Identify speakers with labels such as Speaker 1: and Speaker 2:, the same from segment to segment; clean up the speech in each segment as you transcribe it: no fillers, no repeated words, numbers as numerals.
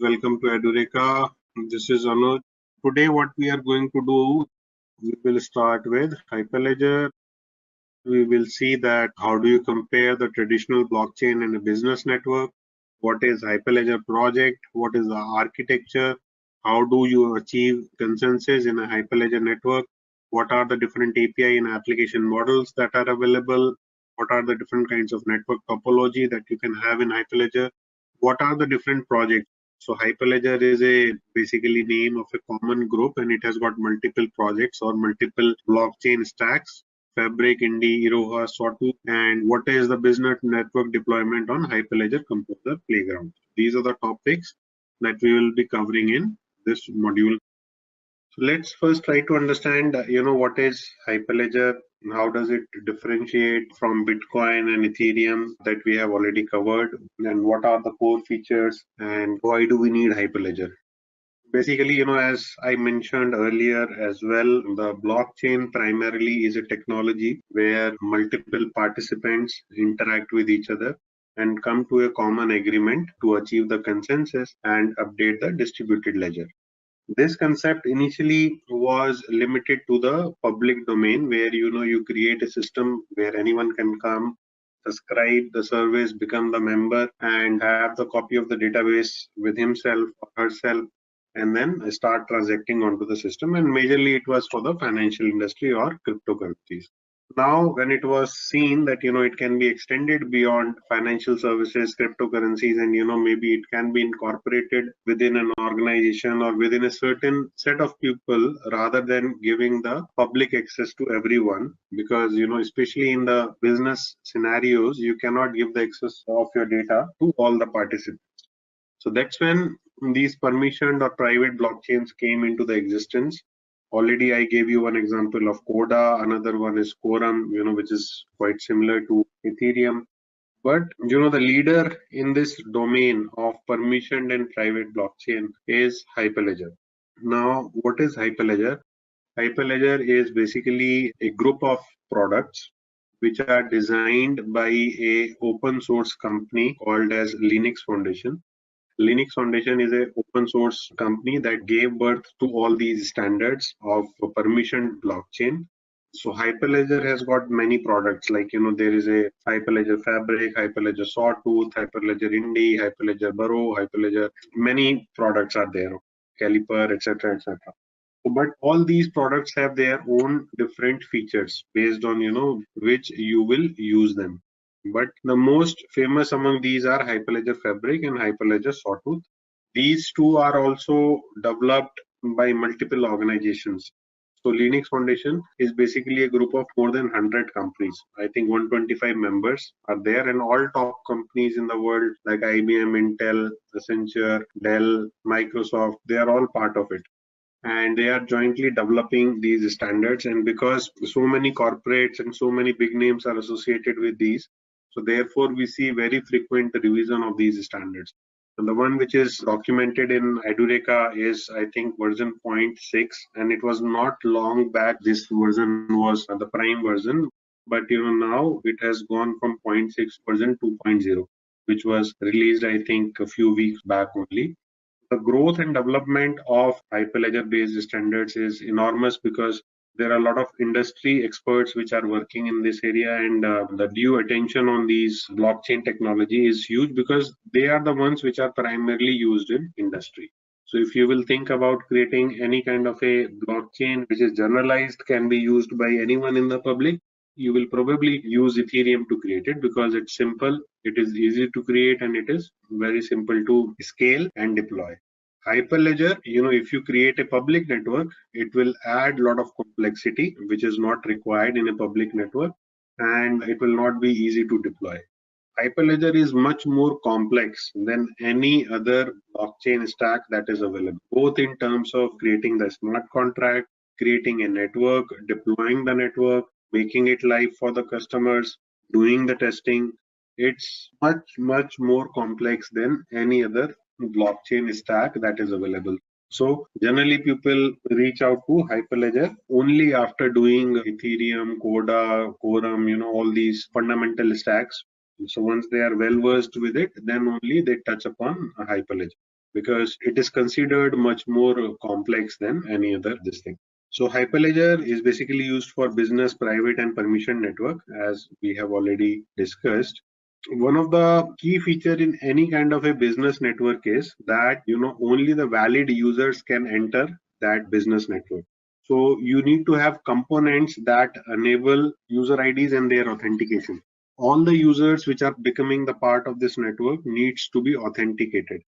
Speaker 1: Welcome to Edureka. This is Anuj. Today, what we are going to do, we will start with Hyperledger. We will see that how do you compare the traditional blockchain and a business network? What is Hyperledger project? What is the architecture? How do you achieve consensus in a Hyperledger network? What are the different API and application models that are available? What are the different kinds of network topology that you can have in Hyperledger? What are the different projects? So Hyperledger is a basically name of a common group, and it has got multiple projects or multiple blockchain stacks. Fabric, Indy, Iroha, Sawtooth, and what is the business network deployment on Hyperledger Composer Playground. These are the topics that we will be covering in this module. So let's first try to understand, what is Hyperledger, how does it differentiate from Bitcoin and Ethereum that we have already covered, and what are the core features, and why do we need Hyperledger? Basically, as I mentioned earlier as well, the blockchain primarily is a technology where multiple participants interact with each other and come to a common agreement to achieve the consensus and update the distributed ledger. This concept initially was limited to the public domain where you create a system where anyone can come, subscribe the service, become the member, and have the copy of the database with himself or herself, and then start transacting onto the system. And majorly it was for the financial industry or cryptocurrencies. Now, when it was seen that it can be extended beyond financial services, cryptocurrencies, and maybe it can be incorporated within an organization or within a certain set of people rather than giving the public access to everyone, because especially in the business scenarios, you cannot give the access of your data to all the participants. So that's when these permissioned or private blockchains came into the existence. Already I gave you one example of 𝐶𝐝𝐻, another one is 𝐶𝐸𝐻, which is quite similar to Ethereum. But the leader in this domain of permissioned and private blockchain is Hyperledger. Now, what is Hyperledger? Hyperledger is basically a group of products which are designed by a open source company called as Linux Foundation. Linux Foundation is an open source company that gave birth to all these standards of permissioned blockchain. So Hyperledger has got many products, like there is a Hyperledger Fabric, Hyperledger Sawtooth, Hyperledger Indy, Hyperledger Burrow, Hyperledger. Many products are there, Caliper, etc., etc. But all these products have their own different features based on which you will use them. But the most famous among these are Hyperledger Fabric and Hyperledger Sawtooth. These two are also developed by multiple organizations. So Linux Foundation is basically a group of more than 100 companies. I think 125 members are there, and all top companies in the world like IBM, Intel, Accenture, Dell, Microsoft, they are all part of it. And they are jointly developing these standards. And because so many corporates and so many big names are associated with these, so therefore we see very frequent revision of these standards. And the one which is documented in Edureka is, I think, version 0.6, and it was not long back this version was the prime version, but now it has gone from 0.6 version 2.0, which was released, I think, a few weeks back only. The growth and development of Hyperledger based standards is enormous because there are a lot of industry experts which are working in this area, and the due attention on these blockchain technology is huge because they are the ones which are primarily used in industry. So if you will think about creating any kind of a blockchain which is generalized, can be used by anyone in the public, you will probably use Ethereum to create it because it's simple, it is easy to create, and it is very simple to scale and deploy. Hyperledger, if you create a public network, it will add a lot of complexity, which is not required in a public network, and it will not be easy to deploy. Hyperledger is much more complex than any other blockchain stack that is available, both in terms of creating the smart contract, creating a network, deploying the network, making it live for the customers, doing the testing. It's much, much more complex than any other blockchain stack that is available. So generally people reach out to Hyperledger only after doing Ethereum, 𝐶𝐝𝐻, 𝐶𝐸𝐻, all these fundamental stacks. So once they are well versed with it, then only they touch upon Hyperledger. because it is considered much more complex than any other this thing. So Hyperledger is basically used for business, private, and permission network, as we have already discussed. One of the key feature in any kind of a business network is that only the valid users can enter that business network. So you need to have components that enable user IDs and their authentication. All the users which are becoming the part of this network needs to be authenticated.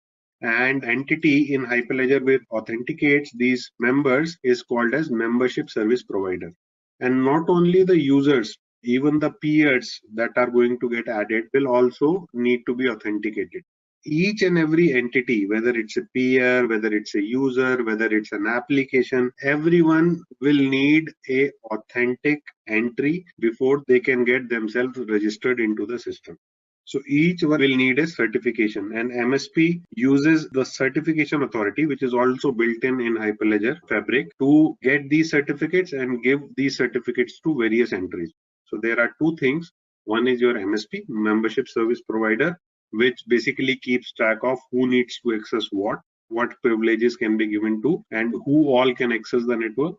Speaker 1: And entity in Hyperledger which authenticates these members is called as membership service provider. And not only the users, even the peers that are going to get added will also need to be authenticated. Each and every entity, whether it's a peer, whether it's a user, whether it's an application, everyone will need a authentic entry before they can get themselves registered into the system. So each one will need a certification, and MSP uses the certification authority, which is also built in Hyperledger Fabric, to get these certificates and give these certificates to various entries. So there are two things. One is your MSP, membership service provider, which basically keeps track of who needs to access what privileges can be given to, and who all can access the network.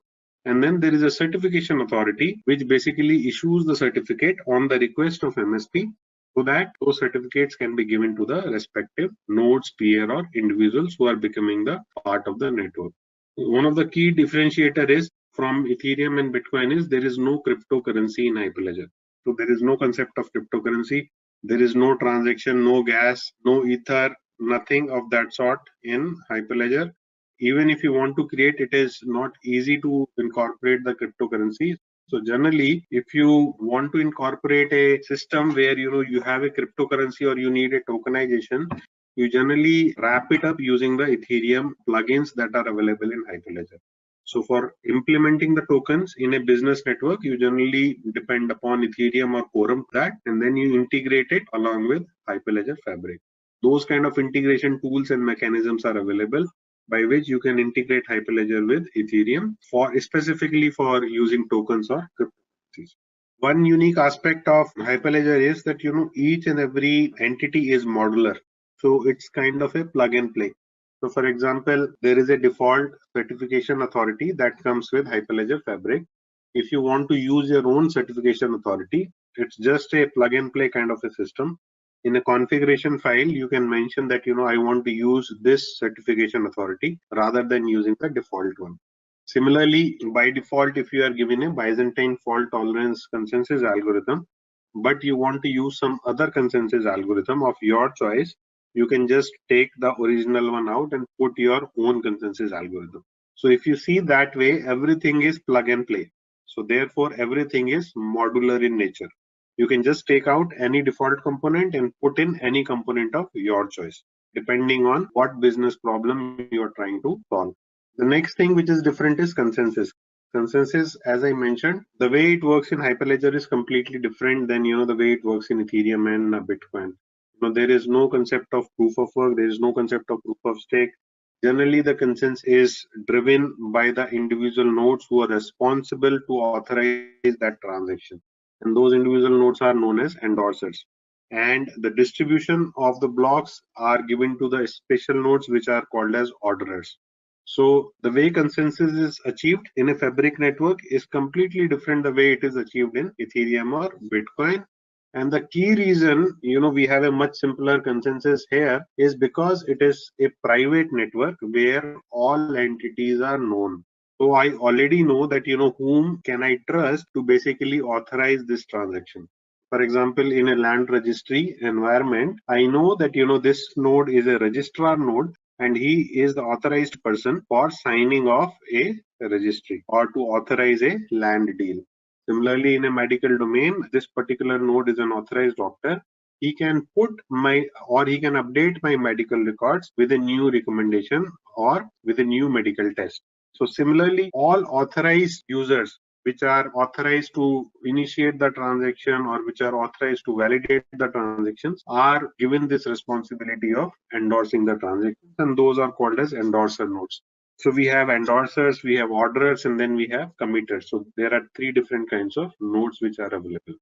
Speaker 1: And then there is a certification authority, which basically issues the certificate on the request of MSP, so that those certificates can be given to the respective nodes, peer, or individuals who are becoming the part of the network. One of the key differentiator is from Ethereum and Bitcoin is there is no cryptocurrency in Hyperledger. So there is no concept of cryptocurrency. There is no transaction, no gas, no ether, nothing of that sort in Hyperledger. Even if you want to create, it is not easy to incorporate the cryptocurrency. So generally, if you want to incorporate a system where you have a cryptocurrency or you need a tokenization, you generally wrap it up using the Ethereum plugins that are available in Hyperledger. So for implementing the tokens in a business network, you generally depend upon Ethereum or Quorum that, and then you integrate it along with Hyperledger Fabric. Those kind of integration tools and mechanisms are available by which you can integrate Hyperledger with Ethereum for specifically for using tokens or cryptocurrencies. One unique aspect of Hyperledger is that each and every entity is modular. So it's kind of a plug and play. So for example, there is a default certification authority that comes with Hyperledger Fabric. If you want to use your own certification authority, it's just a plug and play kind of a system. In a configuration file, you can mention that I want to use this certification authority rather than using the default one. Similarly, by default, if you are given a Byzantine fault tolerance consensus algorithm, but you want to use some other consensus algorithm of your choice, you can just take the original one out and put your own consensus algorithm. So if you see that way, everything is plug and play. So therefore, everything is modular in nature. You can just take out any default component and put in any component of your choice, depending on what business problem you are trying to solve. The next thing which is different is consensus. Consensus, as I mentioned, the way it works in Hyperledger is completely different than the way it works in Ethereum and Bitcoin. There is no concept of proof of work. There is no concept of proof of stake. Generally, the consensus is driven by the individual nodes who are responsible to authorize that transaction. And those individual nodes are known as endorsers. And the distribution of the blocks are given to the special nodes, which are called as orderers. So the way consensus is achieved in a Fabric network is completely different the way it is achieved in Ethereum or Bitcoin. And the key reason, we have a much simpler consensus here is because it is a private network where all entities are known. So I already know that, whom can I trust to basically authorize this transaction. For example, in a land registry environment, I know that, this node is a registrar node and he is the authorized person for signing off a registry or to authorize a land deal. Similarly, in a medical domain, this particular node is an authorized doctor. He can he can update my medical records with a new recommendation or with a new medical test. So similarly, all authorized users which are authorized to initiate the transaction or which are authorized to validate the transactions are given this responsibility of endorsing the transactions, and those are called as endorser nodes. So we have endorsers, we have orderers, and then we have committers. So there are three different kinds of nodes which are available.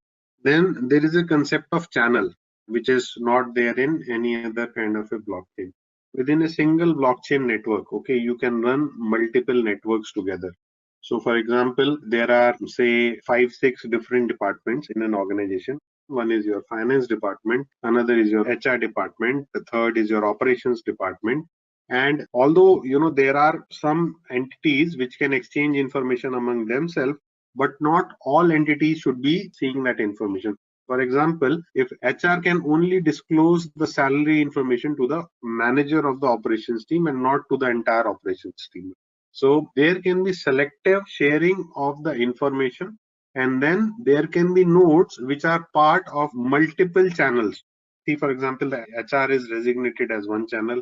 Speaker 1: Then there is a concept of channel, which is not there in any other kind of a blockchain. within a single blockchain network, okay, you can run multiple networks together. So for example, there are say 5, 6 different departments in an organization. One is your finance department, another is your HR department, the third is your operations department. And although there are some entities which can exchange information among themselves, but not all entities should be seeing that information. For example, if HR can only disclose the salary information to the manager of the operations team and not to the entire operations team. So there can be selective sharing of the information, and then there can be nodes which are part of multiple channels. See, for example, the HR is designated as one channel,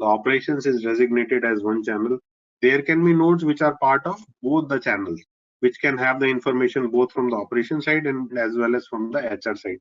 Speaker 1: the operations is designated as one channel. There can be nodes which are part of both the channels, which can have the information both from the operation side and as well as from the HR side.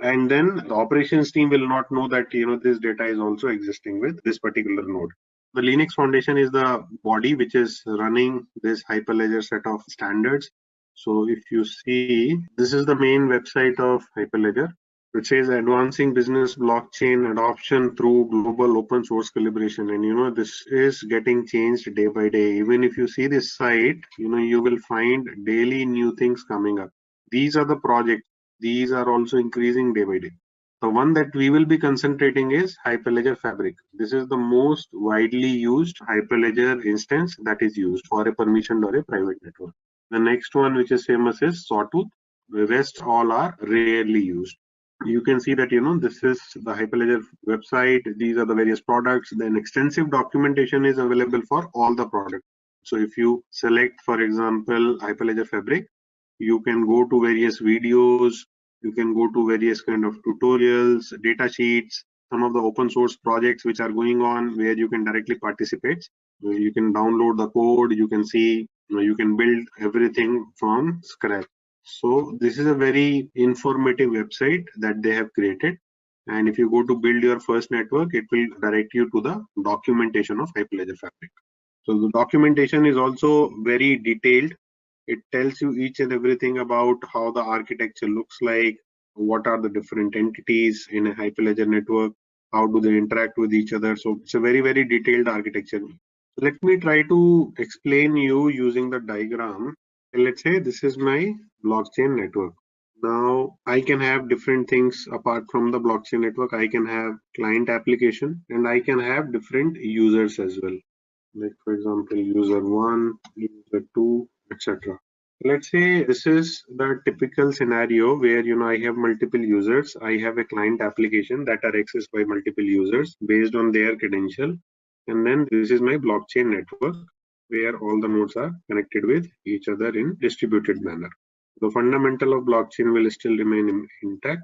Speaker 1: And then the operations team will not know that this data is also existing with this particular node. The Linux Foundation is the body which is running this Hyperledger set of standards. So if you see, this is the main website of Hyperledger, which says advancing business blockchain adoption through global open source collaboration. And this is getting changed day by day. Even if you see this site, you will find daily new things coming up. These are the projects. These are also increasing day by day. The one that we will be concentrating is Hyperledger Fabric. This is the most widely used Hyperledger instance that is used for a permissioned or a private network. The next one which is famous is Sawtooth. The rest all are rarely used. You can see that this is the Hyperledger website. These are the various products. Then extensive documentation is available for all the products. So if you select, for example, Hyperledger Fabric, you can go to various videos, you can go to various kind of tutorials, data sheets, some of the open source projects which are going on where you can directly participate. You can download the code, you can see, you can build everything from scratch. So this is a very informative website that they have created. And if you go to build your first network, it will direct you to the documentation of Hyperledger Fabric. So the documentation is also very detailed. It tells you each and everything about how the architecture looks like, what are the different entities in a Hyperledger network, how do they interact with each other. So it's a very, very detailed architecture. Let me try to explain you using the diagram. Let's say this is my blockchain network. Now I can have different things apart from the blockchain network. I can have client application and I can have different users as well. Like for example, user 1, user 2, etc. Let's say this is the typical scenario where I have multiple users. I have a client application that are accessed by multiple users based on their credential. And then this is my blockchain network where all the nodes are connected with each other in distributed manner. The fundamental of blockchain will still remain intact.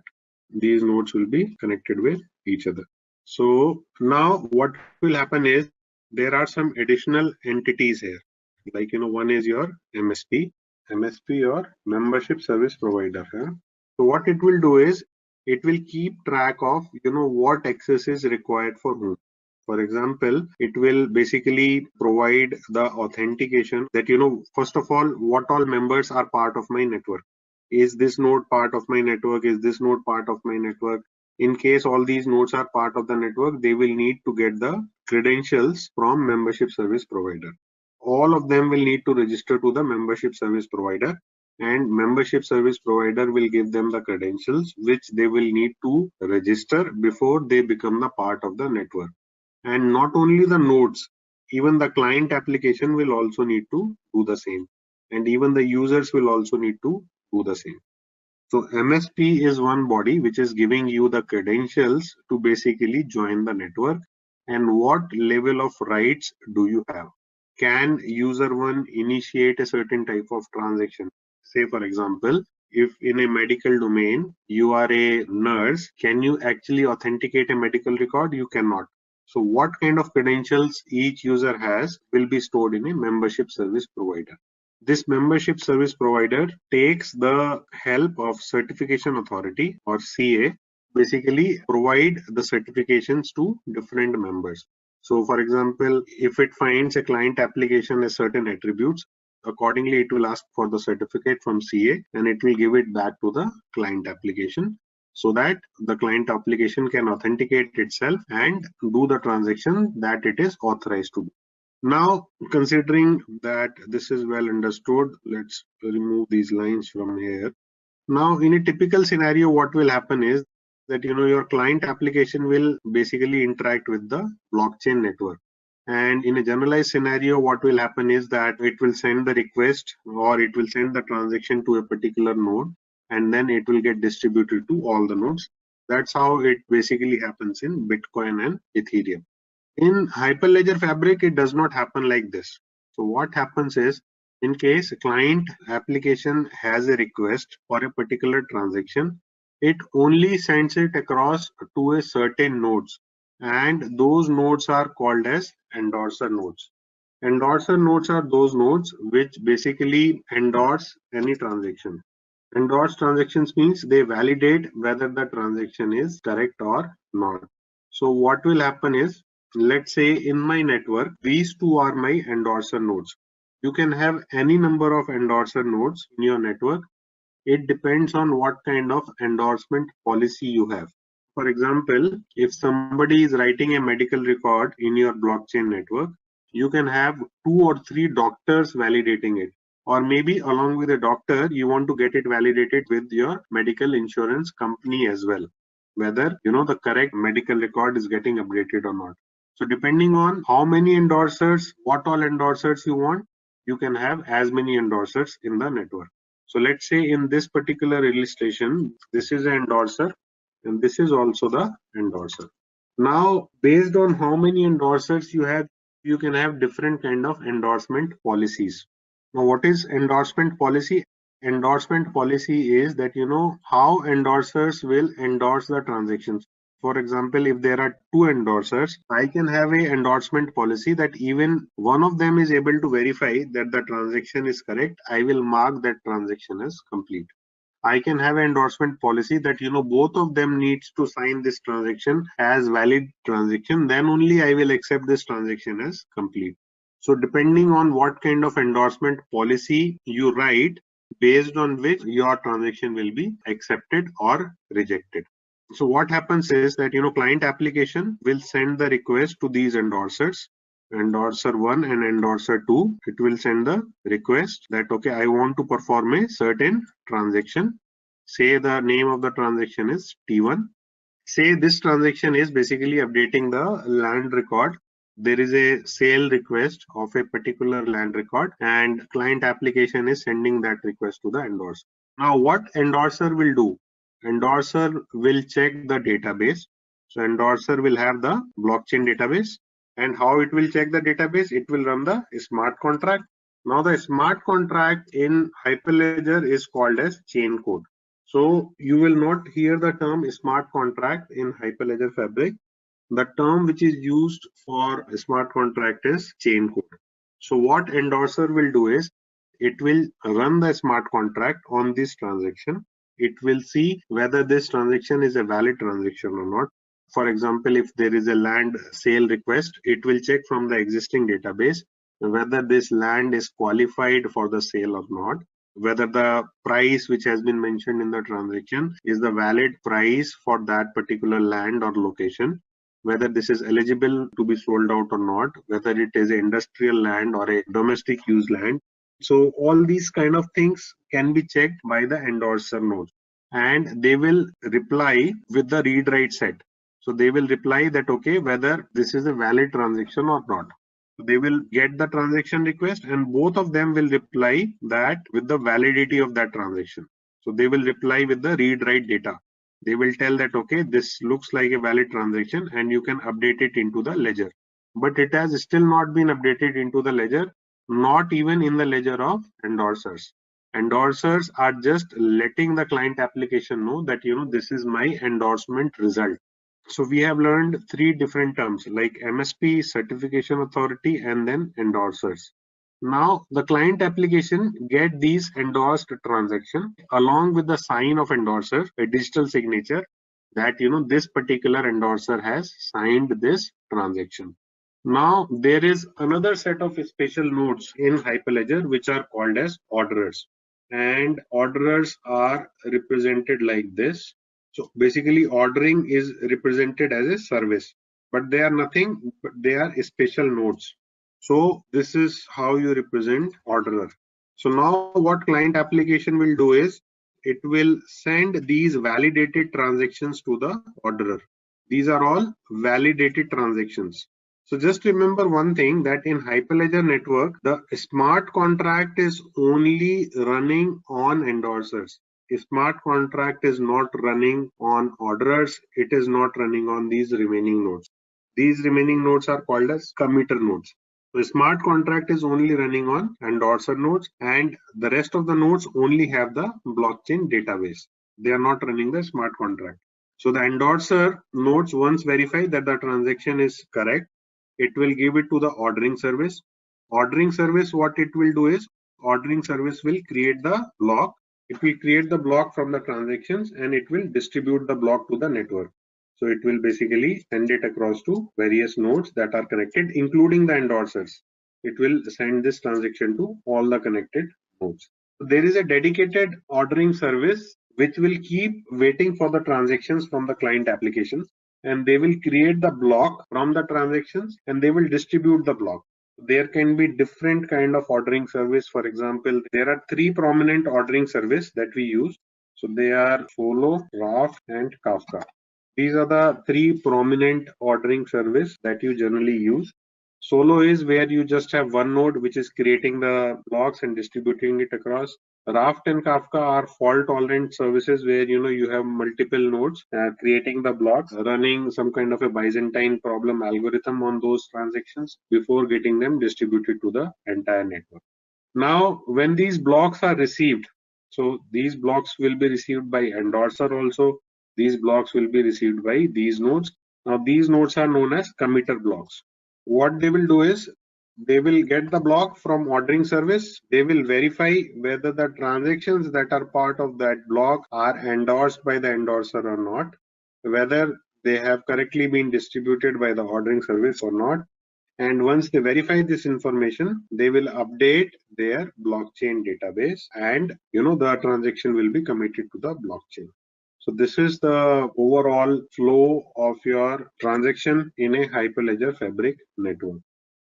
Speaker 1: These nodes will be connected with each other. So now what will happen is there are some additional entities here. Like one is your MSP or membership service provider. So what it will do is it will keep track of what access is required for whom. For example, it will basically provide the authentication that first of all, what all members are part of my network. Is this node part of my network? Is this node part of my network? In case all these nodes are part of the network, they will need to get the credentials from membership service provider. All of them will need to register to the membership service provider, and membership service provider will give them the credentials which they will need to register before they become the part of the network. And not only the nodes, even the client application will also need to do the same, and even the users will also need to do the same. So MSP is one body which is giving you the credentials to basically join the network. And what level of rights do you have? Can user 1 initiate a certain type of transaction? Say for example, if in a medical domain you are a nurse, can you actually authenticate a medical record? You cannot. So what kind of credentials each user has will be stored in a membership service provider. This membership service provider takes the help of certification authority or CA, basically provide the certifications to different members. So for example, if it finds a client application has certain attributes, accordingly it will ask for the certificate from CA and it will give it back to the client application. so that the client application can authenticate itself and do the transaction that it is authorized to do. Now, considering that this is well understood, let's remove these lines from here. Now, in a typical scenario, what will happen is that your client application will basically interact with the blockchain network. And in a generalized scenario, what will happen is that it will send the request or it will send the transaction to a particular node, and then it will get distributed to all the nodes. That's how it basically happens in Bitcoin and Ethereum. In Hyperledger Fabric, it does not happen like this. So what happens is, in case a client application has a request for a particular transaction, it only sends it across to a certain nodes, and those nodes are called as endorser nodes. Endorser nodes are those nodes which basically endorse any transaction. Endorse transactions means they validate whether the transaction is correct or not. So what will happen is, let's say in my network, these two are my endorser nodes. You can have any number of endorser nodes in your network. It depends on what kind of endorsement policy you have. For example, if somebody is writing a medical record in your blockchain network, you can have 2 or 3 doctors validating it. Or maybe along with a doctor, you want to get it validated with your medical insurance company as well, whether the correct medical record is getting updated or not. So depending on how many endorsers, what all endorsers you want, you can have as many endorsers in the network. So let's say in this particular illustration, this is an endorser and this is also the endorser. Now, based on how many endorsers you have, you can have different kind of endorsement policies. Now, what is endorsement policy? Endorsement policy is that how endorsers will endorse the transactions. For example, if there are 2 endorsers, I can have a endorsement policy that even one of them is able to verify that the transaction is correct. I will mark that transaction as complete. I can have an endorsement policy that both of them needs to sign this transaction as valid transaction. Then only I will accept this transaction as complete. So depending on what kind of endorsement policy you write, based on which your transaction will be accepted or rejected. So what happens is that client application will send the request to these endorsers, endorser 1 and endorser 2. It will send the request that okay, I want to perform a certain transaction. Say the name of the transaction is T1. Say this transaction is basically updating the land record. There is a sale request of a particular land record and client application is sending that request to the endorser. Now what endorser will do? Endorser will check the database. So endorser will have the blockchain database, and how it will check the database? It will run the smart contract. Now the smart contract in Hyperledger is called as chain code. So you will not hear the term smart contract in Hyperledger Fabric. The term which is used for a smart contract is chain code. So what endorser will do is it will run the smart contract on this transaction. It will see whether this transaction is a valid transaction or not. For example, if there is a land sale request, it will check from the existing database whether this land is qualified for the sale or not, whether the price which has been mentioned in the transaction is the valid price for that particular land or location, whether this is eligible to be sold out or not, whether it is an industrial land or a domestic use land. So all these kind of things can be checked by the endorser node, and they will reply with the read write set. So they will reply that okay, whether this is a valid transaction or not. They will get the transaction request and both of them will reply that with the validity of that transaction. So they will reply with the read write data. They will tell that okay, this looks like a valid transaction and you can update it into the ledger. But it has still not been updated into the ledger, not even in the ledger of endorsers. Endorsers are just letting the client application know that this is my endorsement result. So we have learned 3 different terms like MSP, certification authority, and then endorsers. Now the client application get these endorsed transaction along with the sign of endorser, a digital signature that this particular endorser has signed this transaction. Now there is another set of special nodes in Hyperledger which are called as orderers, and orderers are represented like this. So basically ordering is represented as a service, but they are nothing, but they are special nodes. So this is how you represent orderer. So now what client application will do is it will send these validated transactions to the orderer. These are all validated transactions. So just remember one thing, that in Hyperledger network, the smart contract is only running on endorsers. A smart contract is not running on orderers. It is not running on these remaining nodes. These remaining nodes are called as committer nodes. The smart contract is only running on endorser nodes, and the rest of the nodes only have the blockchain database. They are not running the smart contract. So the endorser nodes once verify that the transaction is correct, it will give it to the ordering service. Ordering service, what it will do is, ordering service will create the block. It will create the block from the transactions and it will distribute the block to the network. So it will basically send it across to various nodes that are connected, including the endorsers. It will send this transaction to all the connected nodes. So there is a dedicated ordering service which will keep waiting for the transactions from the client application, and they will create the block from the transactions and they will distribute the block. There can be different kind of ordering service. For example, there are three prominent ordering service that we use. So they are Solo, Raft, and Kafka. These are the three prominent ordering service that you generally use. Solo is where you just have one node which is creating the blocks and distributing it across. Raft and Kafka are fault tolerant services where you have multiple nodes creating the blocks, running some kind of a Byzantine problem algorithm on those transactions before getting them distributed to the entire network. Now, when these blocks are received, so these blocks will be received by endorser also. These blocks will be received by these nodes. Now, these nodes are known as committer blocks. What they will do is they will get the block from ordering service. They will verify whether the transactions that are part of that block are endorsed by the endorser or not, whether they have correctly been distributed by the ordering service or not. And once they verify this information, they will update their blockchain database, and the transaction will be committed to the blockchain. So this is the overall flow of your transaction in a Hyperledger Fabric network.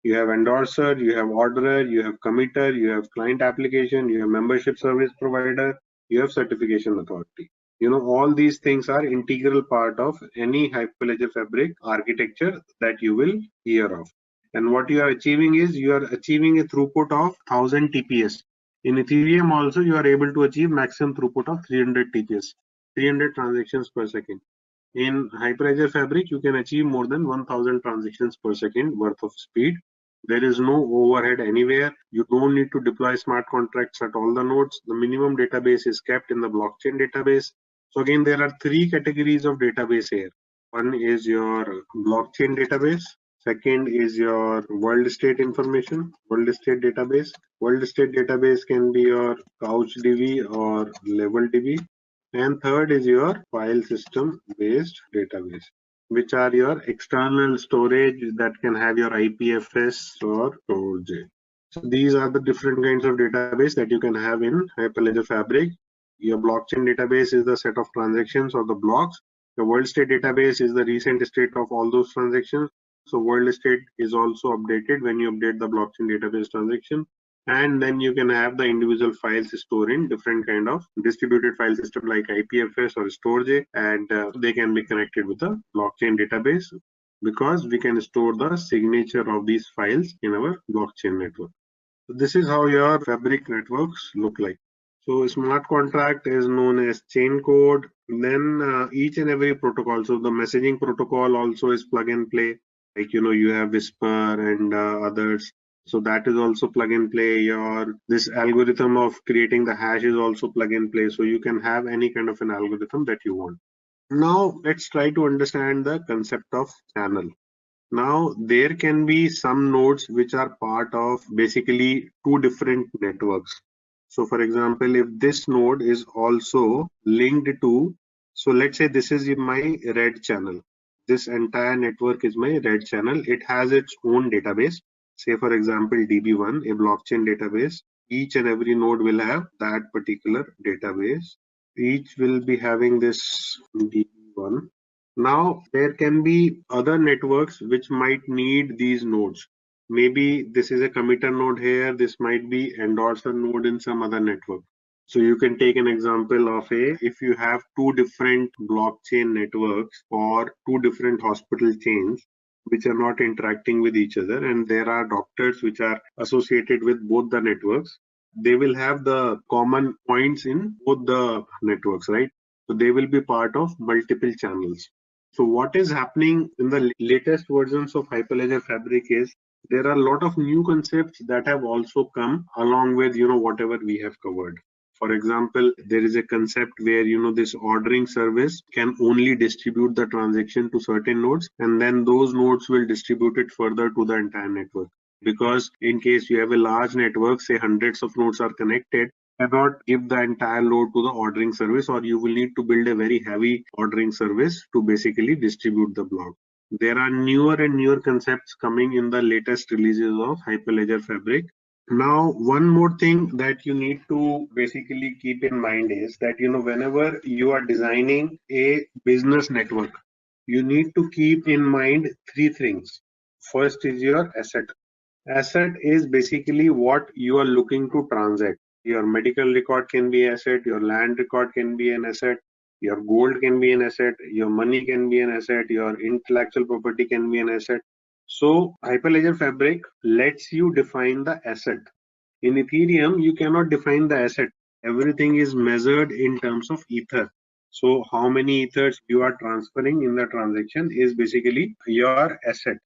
Speaker 1: You have endorser, you have orderer, you have committer, you have client application, you have membership service provider, you have certification authority. All these things are integral part of any Hyperledger Fabric architecture that you will hear of. And what you are achieving is you are achieving a throughput of 1000 TPS. In Ethereum also you are able to achieve maximum throughput of 300 TPS, 300 transactions per second. In Hyperledger Fabric, you can achieve more than 1000 transactions per second worth of speed. There is no overhead anywhere. You don't need to deploy smart contracts at all the nodes. The minimum database is kept in the blockchain database. So again, there are three categories of database here. One is your blockchain database. Second is your world state information, world state database. World state database can be your 𝐂𝐞-𝐁𝐚 or level-DB. And third is your file system based database, which are your external storage that can have your IPFS or 𝐿. So these are the different kinds of database that you can have in Hyperledger Fabric. Your blockchain database is the set of transactions or the blocks. The world state database is the recent state of all those transactions. So world state is also updated when you update the blockchain database transaction. And then you can have the individual files stored in different kind of distributed file system like IPFS or 𝐿, and they can be connected with the blockchain database because we can store the signature of these files in our blockchain network. So this is how your Fabric networks look like. So smart contract is known as chain code. Then each and every protocol. So the messaging protocol also is plug and play. Like you have Whisper and others. So that is also plug and play. This algorithm of creating the hash is also plug and play. So you can have any kind of an algorithm that you want. Now let's try to understand the concept of channel. Now there can be some nodes which are part of basically two different networks. So for example, if this node is also linked to, so let's say this is my red channel. This entire network is my red channel. It has its own database. Say for example, DB1, a blockchain database. Each and every node will have that particular database. Each will be having this DB1. Now, there can be other networks which might need these nodes. Maybe this is a committer node here. This might be endorser node in some other network. So you can take an example of if you have two different blockchain networks or two different hospital chains which are not interacting with each other, and there are doctors which are associated with both the networks, they will have the common points in both the networks, right? So they will be part of multiple channels. So what is happening in the latest versions of Hyperledger Fabric is there are a lot of new concepts that have also come along with whatever we have covered. For example, there is a concept where this ordering service can only distribute the transaction to certain nodes, and then those nodes will distribute it further to the entire network. Because in case you have a large network, say hundreds of nodes are connected, cannot give the entire load to the ordering service, or you will need to build a very heavy ordering service to basically distribute the block. There are newer and newer concepts coming in the latest releases of Hyperledger Fabric. Now, one more thing that you need to basically keep in mind is that whenever you are designing a business network, you need to keep in mind three things. First is your asset. Asset is basically what you are looking to transact. Your medical record can be asset, your land record can be an asset, your gold can be an asset, your money can be an asset, your intellectual property can be an asset. So Hyperledger Fabric lets you define the asset. In Ethereum, you cannot define the asset. Everything is measured in terms of ether. So how many ethers you are transferring in the transaction is basically your asset.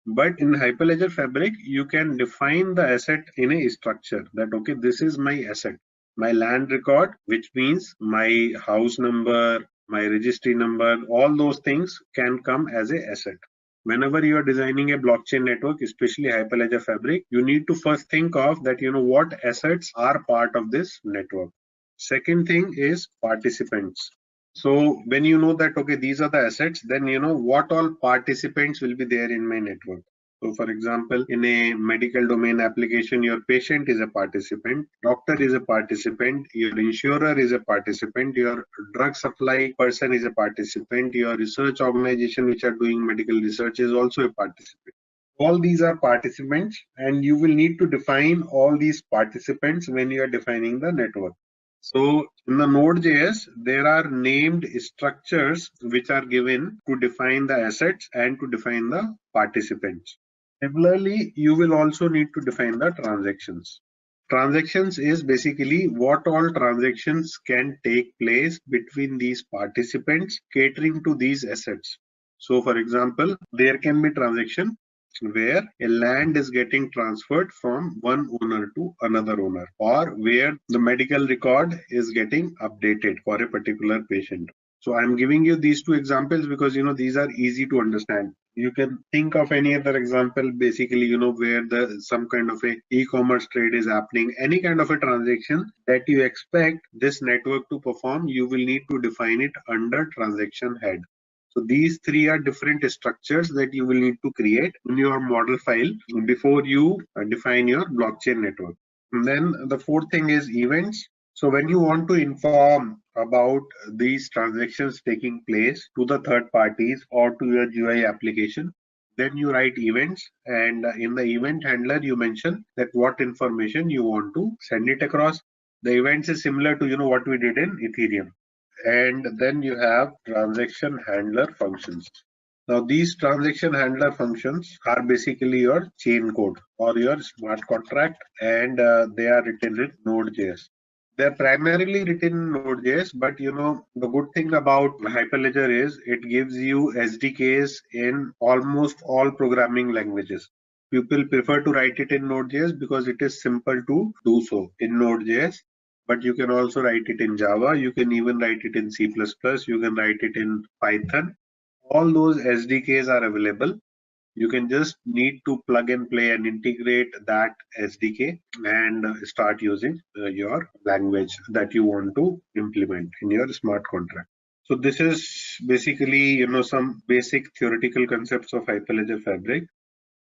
Speaker 1: But in Hyperledger Fabric, you can define the asset in a structure that, okay, this is my asset. My land record, which means my house number, my registry number, all those things can come as a asset. Whenever you are designing a blockchain network, especially Hyperledger Fabric, you need to first think of that, what assets are part of this network. Second thing is participants. So when you know that, okay, these are the assets, then what all participants will be there in my network. So for example, in a medical domain application, your patient is a participant, doctor is a participant, your insurer is a participant, your drug supply person is a participant, your research organization which are doing medical research is also a participant. All these are participants, and you will need to define all these participants when you are defining the network. So in the Node.js, there are named structures which are given to define the assets and to define the participants. Similarly, you will also need to define the transactions. Transactions is basically what all transactions can take place between these participants catering to these assets. So for example, there can be transaction where a land is getting transferred from one owner to another owner, or where the medical record is getting updated for a particular patient. So I'm giving you these two examples because these are easy to understand. You can think of any other example, basically where some kind of a e-commerce trade is happening, any kind of a transaction that you expect this network to perform, you will need to define it under transaction head. So these three are different structures that you will need to create in your model file before you define your blockchain network. And then the fourth thing is events. So when you want to inform about these transactions taking place to the third parties or to your GUI application, then you write events, and in the event handler you mention that what information you want to send it across. The events is similar to what we did in Ethereum. And then you have transaction handler functions. Now these transaction handler functions are basically your chain code or your smart contract, and they are written in Node.js. They're primarily written in Node.js, but the good thing about Hyperledger is it gives you SDKs in almost all programming languages. People prefer to write it in Node.js because it is simple to do so in Node.js. But you can also write it in Java. You can even write it in C++. You can write it in Python. All those SDKs are available. You can just need to plug and play and integrate that SDK and start using your language that you want to implement in your smart contract. So this is basically some basic theoretical concepts of Hyperledger Fabric.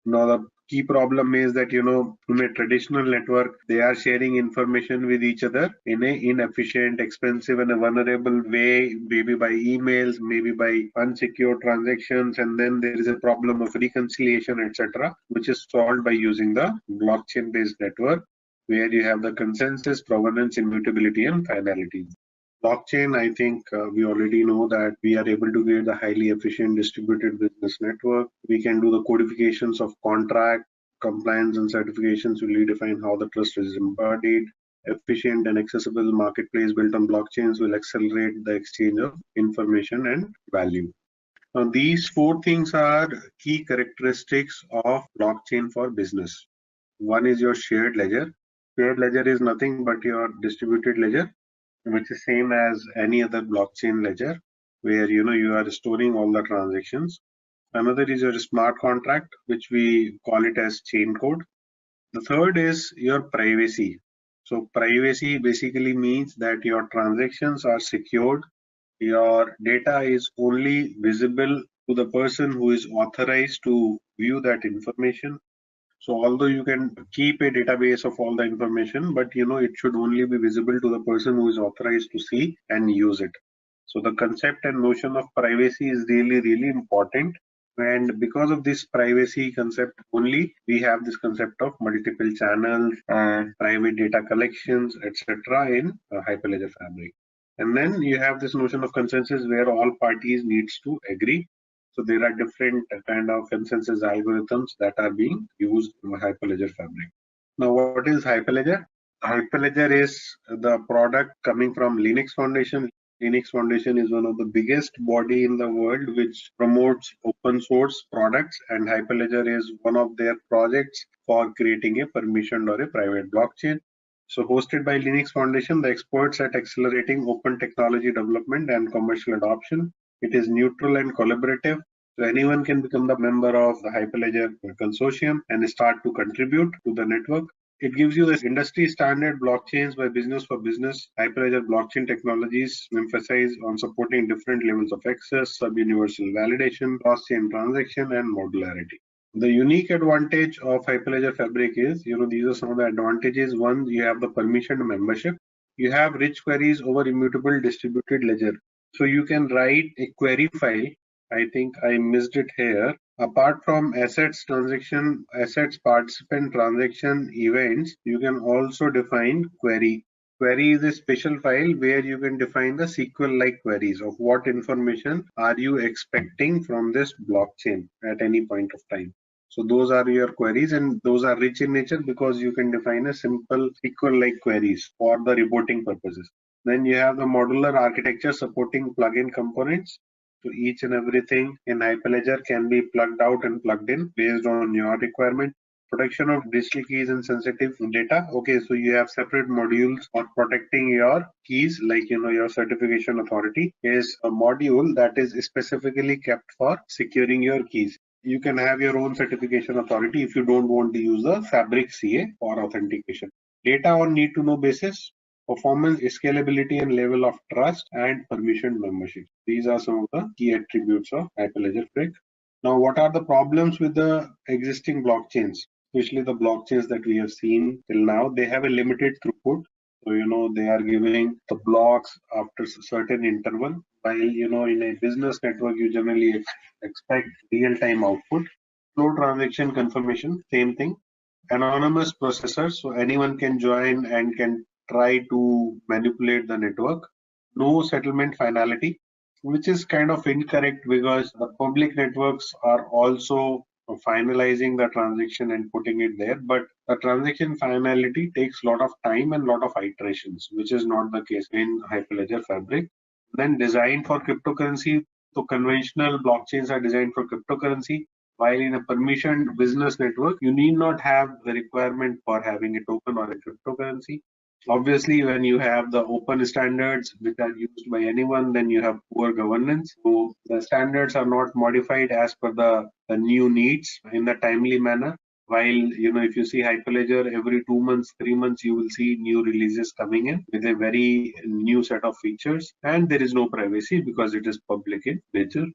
Speaker 1: Now the key problem is that in a traditional network they are sharing information with each other in a inefficient, expensive and a vulnerable way, maybe by emails, maybe by unsecured transactions, and then there is a problem of reconciliation, etc., which is solved by using the blockchain based network, where you have the consensus, provenance, immutability and finality. Blockchain, I think we already know that we are able to create the highly efficient distributed business network. We can do the codifications of contract, compliance and certifications will redefine how the trust is embodied. Efficient and accessible marketplace built on blockchains will accelerate the exchange of information and value. Now, these four things are key characteristics of blockchain for business. One is your shared ledger. Shared ledger is nothing but your distributed ledger, which is same as any other blockchain ledger, where you are storing all the transactions. Another is your smart contract, which we call it as chain code. The third is your privacy. So privacy basically means that your transactions are secured. Your data is only visible to the person who is authorized to view that information. So although you can keep a database of all the information, but it should only be visible to the person who is authorized to see and use it. So the concept and notion of privacy is really, really important. And because of this privacy concept only, we have this concept of multiple channels and private data collections, etc. in Hyperledger Fabric. And then you have this notion of consensus where all parties needs to agree. So there are different kind of consensus algorithms that are being used in Hyperledger Fabric. Now, what is Hyperledger? Hyperledger is the product coming from Linux Foundation. Linux Foundation is one of the biggest body in the world which promotes open source products, and Hyperledger is one of their projects for creating a permissioned or a private blockchain. So hosted by Linux Foundation, the experts at accelerating open technology development and commercial adoption. It is neutral and collaborative. So anyone can become the member of the Hyperledger consortium and start to contribute to the network. It gives you the industry standard blockchains by business for business. Hyperledger blockchain technologies emphasize on supporting different levels of access, sub-universal validation, cross-chain transaction, and modularity. The unique advantage of Hyperledger Fabric is, these are some of the advantages. One, you have the permissioned membership. You have rich queries over immutable distributed ledger. So you can write a query file. I think I missed it here. Apart from assets transaction, assets participant transaction events, you can also define query. Query is a special file where you can define the SQL-like queries of what information are you expecting from this blockchain at any point of time. So those are your queries, and those are rich in nature because you can define a simple SQL-like queries for the reporting purposes. Then you have the modular architecture supporting plugin components. So each and everything in Hyperledger can be plugged out and plugged in based on your requirement. Protection of digital keys and sensitive data. Okay, so you have separate modules for protecting your keys, like your certification authority is a module that is specifically kept for securing your keys. You can have your own certification authority if you don't want to use the Fabric CA for authentication. Data on need to know basis, performance, scalability and level of trust, and permissioned membership. These are some of the key attributes of Hyperledger Fabric. Now, what are the problems with the existing blockchains, especially the blockchains that we have seen till now? They have a limited throughput. So, they are giving the blocks after a certain interval, while, in a business network, you generally expect real-time output. Slow transaction confirmation, same thing. Anonymous processors, so anyone can join and can try to manipulate the network. No settlement finality, which is kind of incorrect because the public networks are also finalizing the transaction and putting it there, but the transaction finality takes a lot of time and a lot of iterations, which is not the case in Hyperledger Fabric. Then designed for cryptocurrency, so conventional blockchains are designed for cryptocurrency, while in a permissioned business network, you need not have the requirement for having a token or a cryptocurrency. Obviously, when you have the open standards which are used by anyone, then you have poor governance. So the standards are not modified as per the new needs in the timely manner. While, if you see Hyperledger, every 2 months, 3 months, you will see new releases coming in with a very new set of features. And there is no privacy because it is public in nature.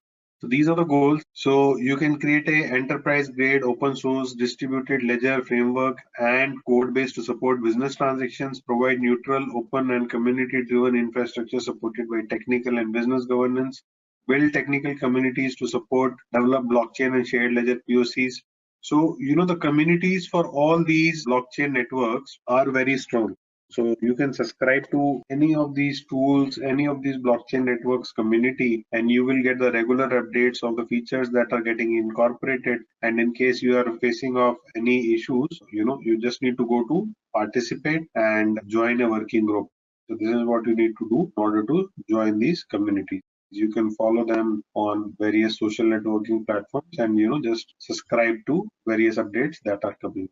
Speaker 1: So these are the goals. So you can create a enterprise grade open source distributed ledger framework and code base to support business transactions, provide neutral, open and community driven infrastructure supported by technical and business governance, build technical communities to support, develop blockchain and shared ledger POCs. So, the communities for all these blockchain networks are very strong. So you can subscribe to any of these tools, any of these blockchain networks community, and you will get the regular updates of the features that are getting incorporated. And in case you are facing of any issues, you just need to go to participate and join a working group. So this is what you need to do in order to join these communities. You can follow them on various social networking platforms and just subscribe to various updates that are coming.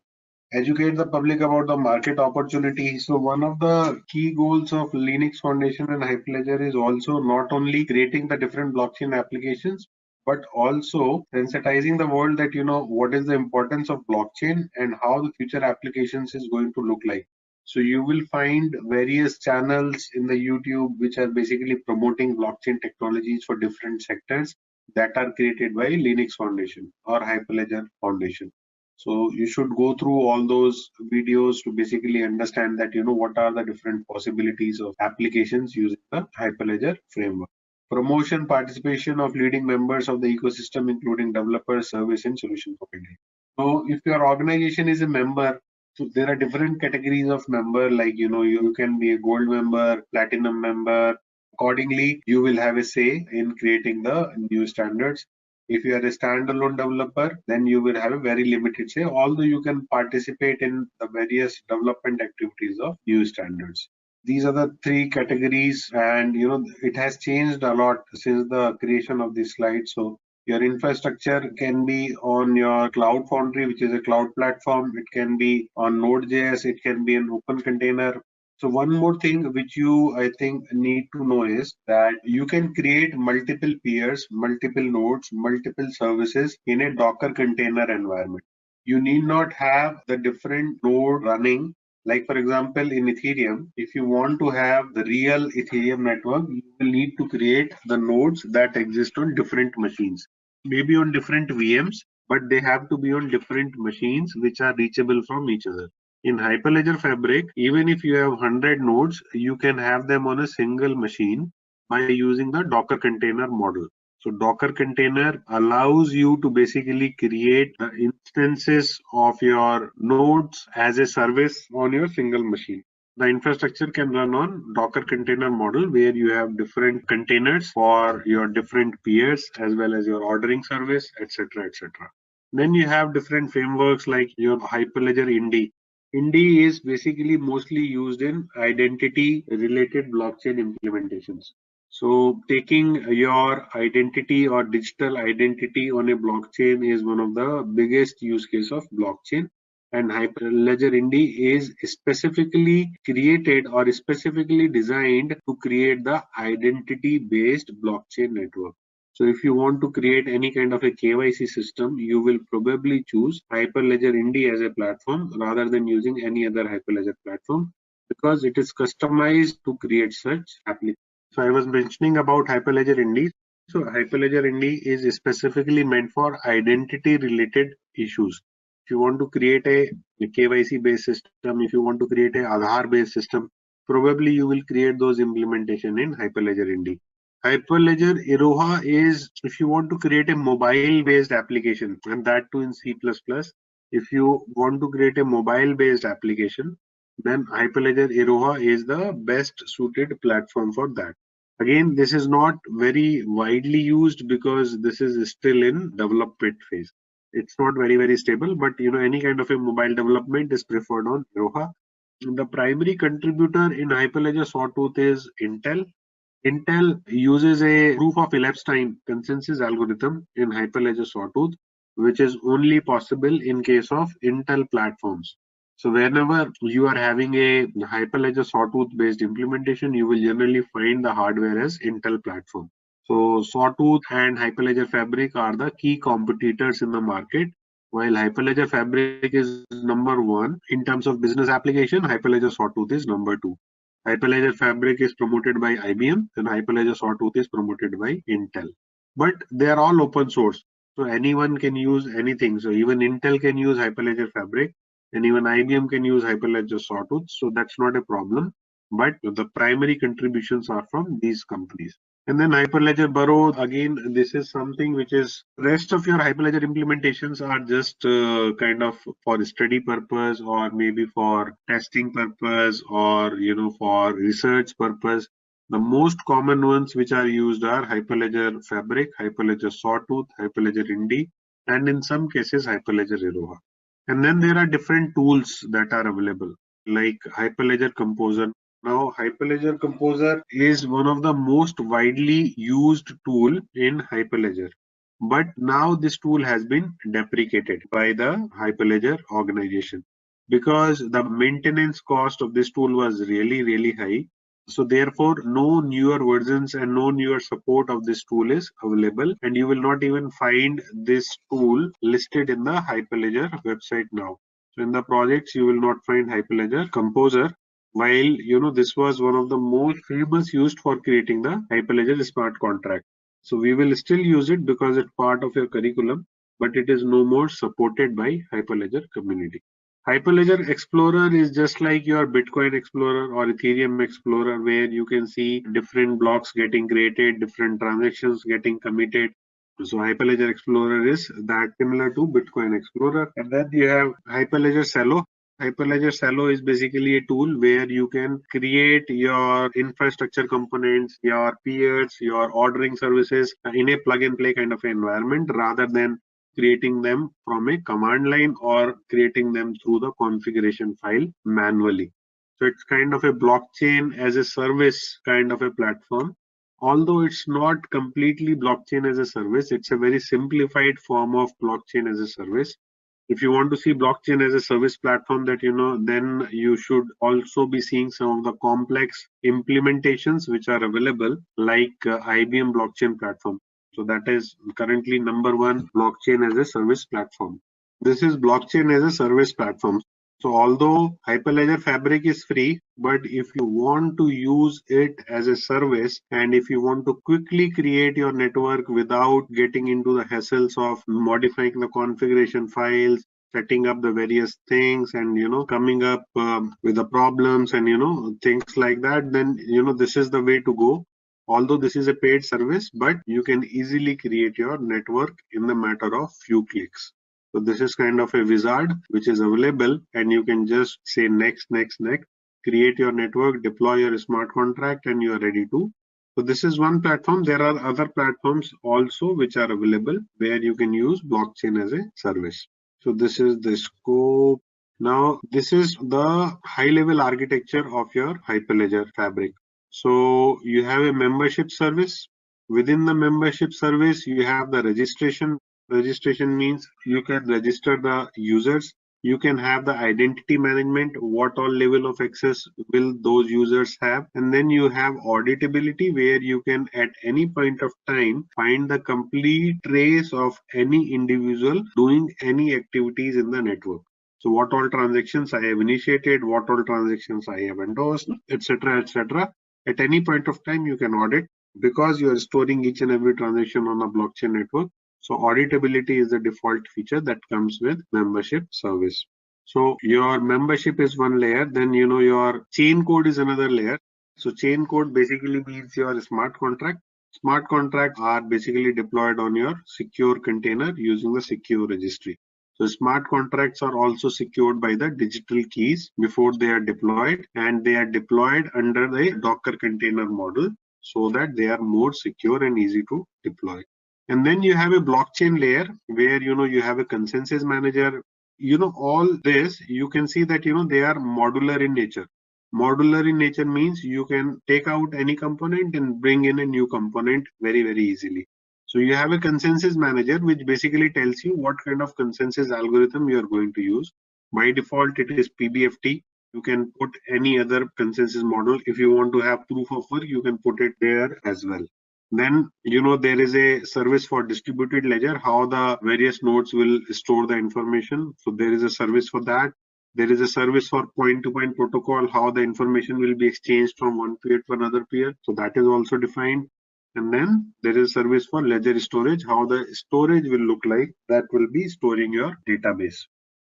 Speaker 1: Educate the public about the market opportunity. So one of the key goals of Linux Foundation and Hyperledger is also not only creating the different blockchain applications, but also sensitizing the world that what is the importance of blockchain and how the future applications is going to look like. So you will find various channels in the YouTube which are basically promoting blockchain technologies for different sectors that are created by Linux Foundation or Hyperledger Foundation. So you should go through all those videos to basically understand that what are the different possibilities of applications using the Hyperledger framework. Promotion participation of leading members of the ecosystem, including developers, service and solution providers. So if your organization is a member, so there are different categories of member, like you can be a gold member, platinum member. Accordingly, you will have a say in creating the new standards. If you are a standalone developer, then you will have a very limited say, although you can participate in the various development activities of new standards. These are the three categories, and it has changed a lot since the creation of this slide. So your infrastructure can be on your Cloud Foundry, which is a cloud platform. It can be on Node.js. It can be an open container. So one more thing which you, I think, need to know is that you can create multiple peers, multiple nodes, multiple services in a Docker container environment. You need not have the different node running. Like for example, in Ethereum, if you want to have the real Ethereum network, you will need to create the nodes that exist on different machines, maybe on different VMs, but they have to be on different machines which are reachable from each other. In Hyperledger Fabric, even if you have 100 nodes, you can have them on a single machine by using the Docker container model. So Docker container allows you to basically create the instances of your nodes as a service on your single machine. The infrastructure can run on Docker container model, where you have different containers for your different peers as well as your ordering service, etc., etc. Then you have different frameworks like your Hyperledger 𝐸𝐷. 𝐸𝐷 is basically mostly used in identity related blockchain implementations. So taking your identity or digital identity on a blockchain is one of the biggest use case of blockchain. And Hyperledger 𝐸𝐷 is specifically created or specifically designed to create the identity based blockchain network. So if you want to create any kind of a KYC system, you will probably choose Hyperledger 𝐸𝐷 as a platform rather than using any other Hyperledger platform, because it is customized to create such applications. So I was mentioning about Hyperledger 𝐸𝐷. So Hyperledger 𝐸𝐷 is specifically meant for identity related issues. If you want to create a KYC based system, if you want to create a Aadhaar based system, probably you will create those implementation in Hyperledger 𝐸𝐷. Hyperledger Iroha is if you want to create a mobile based application, and that too in C++. If you want to create a mobile based application, then Hyperledger Iroha is the best suited platform for that. Again, this is not very widely used because this is still in development phase. It's not very stable, but any kind of a mobile development is preferred on Iroha. The primary contributor in Hyperledger Sawtooth is Intel. Intel uses a proof of elapsed time consensus algorithm in Hyperledger Sawtooth, which is only possible in case of Intel platforms. So whenever you are having a Hyperledger Sawtooth based implementation, you will generally find the hardware as Intel platform. So Sawtooth and Hyperledger Fabric are the key competitors in the market. While Hyperledger Fabric is number one in terms of business application, Hyperledger Sawtooth is number two. Hyperledger Fabric is promoted by IBM and Hyperledger Sawtooth is promoted by Intel. but they are all open source. So anyone can use anything. So even Intel can use Hyperledger Fabric, and even IBM can use Hyperledger Sawtooth. So that's not a problem. But the primary contributions are from these companies. And then Hyperledger Burrow, again, this is something which is rest of your Hyperledger implementations are just kind of for study purpose or maybe for testing purpose or for research purpose. The most common ones which are used are Hyperledger Fabric, Hyperledger Sawtooth, Hyperledger Indy, and in some cases Hyperledger Iroha. And then there are different tools that are available, like Hyperledger Composer. Now, Hyperledger Composer is one of the most widely used tool in Hyperledger. But now this tool has been deprecated by the Hyperledger organization because the maintenance cost of this tool was really high. So therefore, no newer versions and no newer support of this tool is available, and you will not even find this tool listed in the Hyperledger website now. So in the projects, you will not find Hyperledger Composer, while this was one of the most famous used for creating the Hyperledger smart contract. So we will still use it because it's part of your curriculum, but it is no more supported by Hyperledger community. Hyperledger Explorer is just like your Bitcoin Explorer or Ethereum Explorer, where you can see different blocks getting created, different transactions getting committed. So Hyperledger Explorer is that similar to Bitcoin Explorer. And then you have Hyperledger Cello. Hyperledger Cello is basically a tool where you can create your infrastructure components, your peers, your ordering services in a plug and play kind of environment rather than creating them from a command line or creating them through the configuration file manually. So it's kind of a blockchain as a service kind of a platform. Although it's not completely blockchain as a service, it's a very simplified form of blockchain as a service. If you want to see blockchain as a service platform that then you should also be seeing some of the complex implementations which are available, like IBM blockchain platform. So that is currently #1 blockchain as a service platform. This is blockchain as a service platform. So although Hyperledger Fabric is free, but if you want to use it as a service and if you want to quickly create your network without getting into the hassles of modifying the configuration files, setting up the various things and coming up with the problems and things like that, then this is the way to go. Although this is a paid service, but you can easily create your network in the matter of few clicks. So this is kind of a wizard which is available, and you can just say next, create your network, deploy your smart contract, and you are ready to. So this is one platform. There are other platforms also which are available where you can use blockchain as a service. So this is the scope. Now this is the high level architecture of your Hyperledger Fabric. So you have a membership service. Within the membership service, you have the registration. Registration means you can register the users. You can have the identity management, what all level of access will those users have. And then you have auditability, where you can at any point of time find the complete trace of any individual doing any activities in the network. So what all transactions I have initiated, what all transactions I have endorsed, etc., etc. At any point of time, you can audit because you are storing each and every transaction on a blockchain network. So auditability is the default feature that comes with membership service. So your membership is one layer, then your chain code is another layer. So chain code basically means your smart contract. Smart contracts are basically deployed on your secure container using the secure registry. So smart contracts are also secured by the digital keys before they are deployed, and they are deployed under the Docker container model so that they are more secure and easy to deploy. And then you have a blockchain layer where you have a consensus manager. All this you can see that they are modular in nature. Modular in nature means you can take out any component and bring in a new component very easily. So you have a consensus manager which basically tells you what kind of consensus algorithm you are going to use. By default, it is PBFT. You can put any other consensus model. If you want to have proof of work, you can put it there as well. Then there is a service for distributed ledger, how the various nodes will store the information. So there is a service for that. There is a service for point-to-point protocol, how the information will be exchanged from one peer to another peer. So that is also defined. And then there is service for ledger storage, how the storage will look like, that will be storing your database.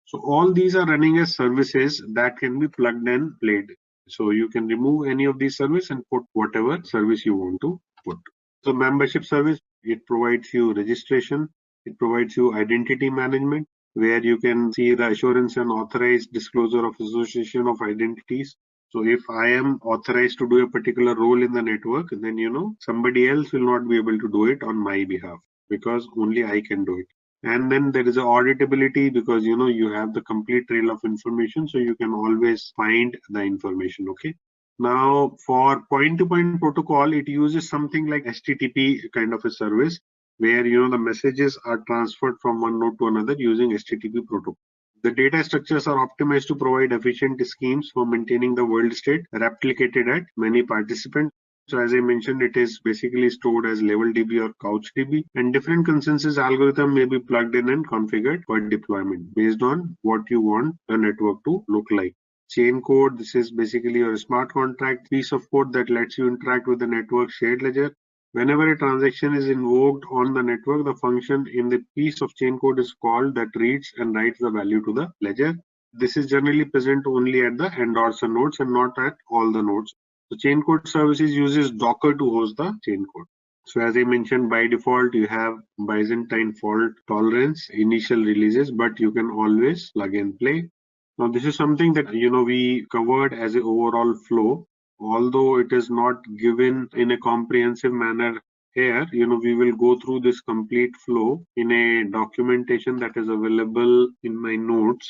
Speaker 1: So all these are running as services that can be plugged and played. So you can remove any of these services and put whatever service you want to put. So membership service, it provides you registration, it provides you identity management, where you can see the assurance and authorized disclosure of association of identities. So if I am authorized to do a particular role in the network, then somebody else will not be able to do it on my behalf, because only I can do it. And then there is a auditability, because you have the complete trail of information, so you can always find the information. Okay. Now for point-to-point protocol, it uses something like HTTP kind of a service, where the messages are transferred from one node to another using HTTP protocol. The data structures are optimized to provide efficient schemes for maintaining the world state replicated at many participants. So as I mentioned, it is basically stored as level DB or 𝐂𝐞-𝐁𝐚, and different consensus algorithm may be plugged in and configured for deployment based on what you want the network to look like. Chain code, this is basically your smart contract piece of code that lets you interact with the network shared ledger. Whenever a transaction is invoked on the network, the function in the piece of chain code is called that reads and writes the value to the ledger. This is generally present only at the endorser nodes and not at all the nodes. The chain code services uses Docker to host the chain code. So as I mentioned, by default, you have Byzantine fault tolerance initial releases, but you can always plug and play. Now, this is something that we covered as an overall flow. Although it is not given in a comprehensive manner here, we will go through this complete flow in a documentation that is available in my notes.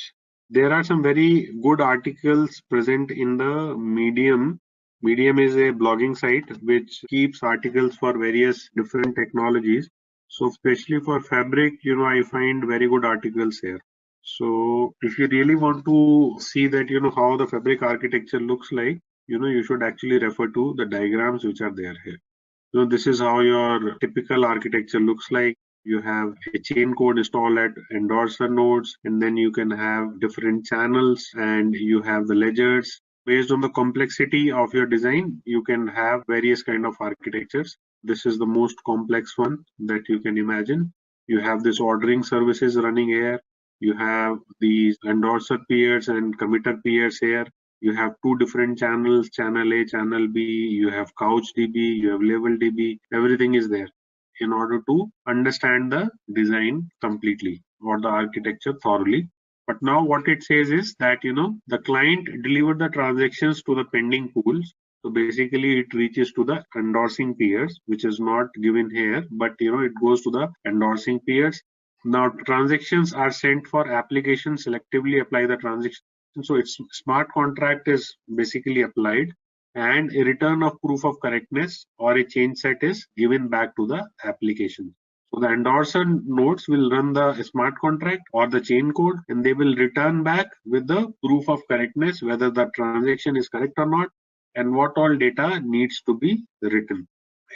Speaker 1: There are some very good articles present in the Medium. Medium is a blogging site which keeps articles for various different technologies. So especially for Fabric, I find very good articles here. So if you really want to see that, how the Fabric architecture looks like, you should actually refer to the diagrams which are there here. This is how your typical architecture looks like. You have a chain code installed at endorser nodes, and then you can have different channels, and you have the ledgers. Based on the complexity of your design, you can have various kind of architectures. This is the most complex one that you can imagine. You have this ordering services running here. You have these endorser peers and committer peers here. You have two different channels, channel A, channel B, you have 𝐂𝐻DB, you have level DB, everything is there in order to understand the design completely or the architecture thoroughly. But now what it says is that, the client delivered the transactions to the pending pools. So basically it reaches to the endorsing peers, which is not given here, but, it goes to the endorsing peers. Now transactions are sent for application, selectively apply the transaction. So its smart contract is basically applied, and a return of proof of correctness or a change set is given back to the application. So the endorser nodes will run the smart contract or the chain code, and they will return back with the proof of correctness, whether the transaction is correct or not, and what all data needs to be written.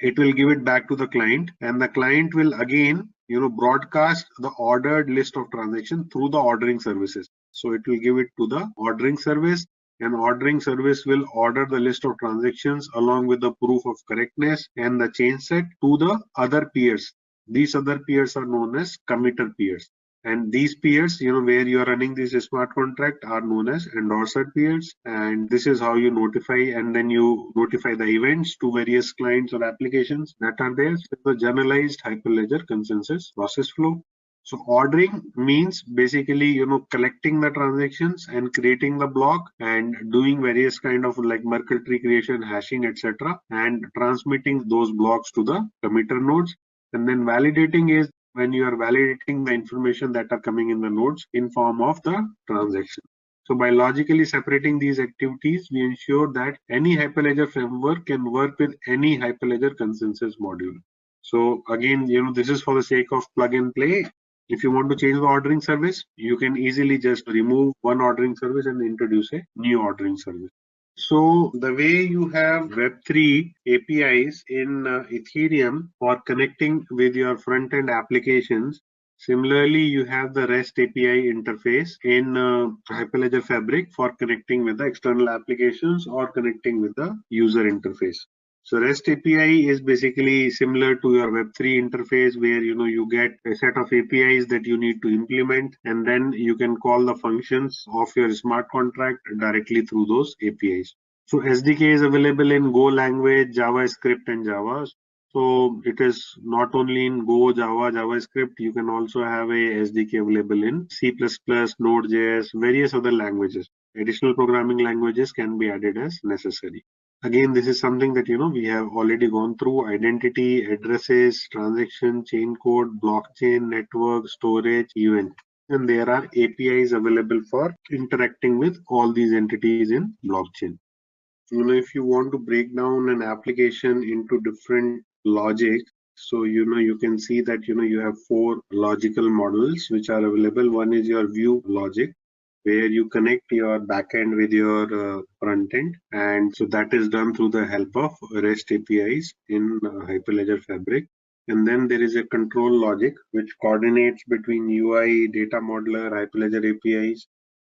Speaker 1: It will give it back to the client, and the client will again broadcast the ordered list of transactions through the ordering services. So it will give it to the ordering service, and ordering service will order the list of transactions along with the proof of correctness and the change set to the other peers. These other peers are known as committer peers. And these peers, where you are running this smart contract, are known as endorser peers. And this is how you notify, and then you notify the events to various clients or applications that are there. So the generalized Hyperledger consensus process flow. So ordering means basically, collecting the transactions and creating the block and doing various kind of like Merkle tree creation, hashing, etc., and transmitting those blocks to the committer nodes. And then validating is when you are validating the information that are coming in the nodes in form of the transaction. So by logically separating these activities, we ensure that any Hyperledger framework can work with any Hyperledger consensus module. So again, this is for the sake of plug and play. If you want to change the ordering service, you can easily just remove one ordering service and introduce a new ordering service. So the way you have Web3 APIs in Ethereum for connecting with your front-end applications, similarly, you have the REST API interface in Hyperledger Fabric for connecting with the external applications or connecting with the user interface. So REST API is basically similar to your Web3 interface, where you get a set of APIs that you need to implement, and then you can call the functions of your smart contract directly through those APIs. So SDK is available in Go language, JavaScript, and Java. So it is not only in Go, Java, JavaScript. You can also have a SDK available in C++, Node.js, various other languages. Additional programming languages can be added as necessary. Again, this is something that we have already gone through: identity, addresses, transaction, chain code, blockchain, network, storage, event. And there are APIs available for interacting with all these entities in blockchain. If you want to break down an application into different logic, so you can see that you have 4 logical models which are available. One is your view logic, where you connect your backend with your front end, and so that is done through the help of REST APIs in Hyperledger Fabric. And then there is a control logic which coordinates between UI, data modeler, Hyperledger APIs.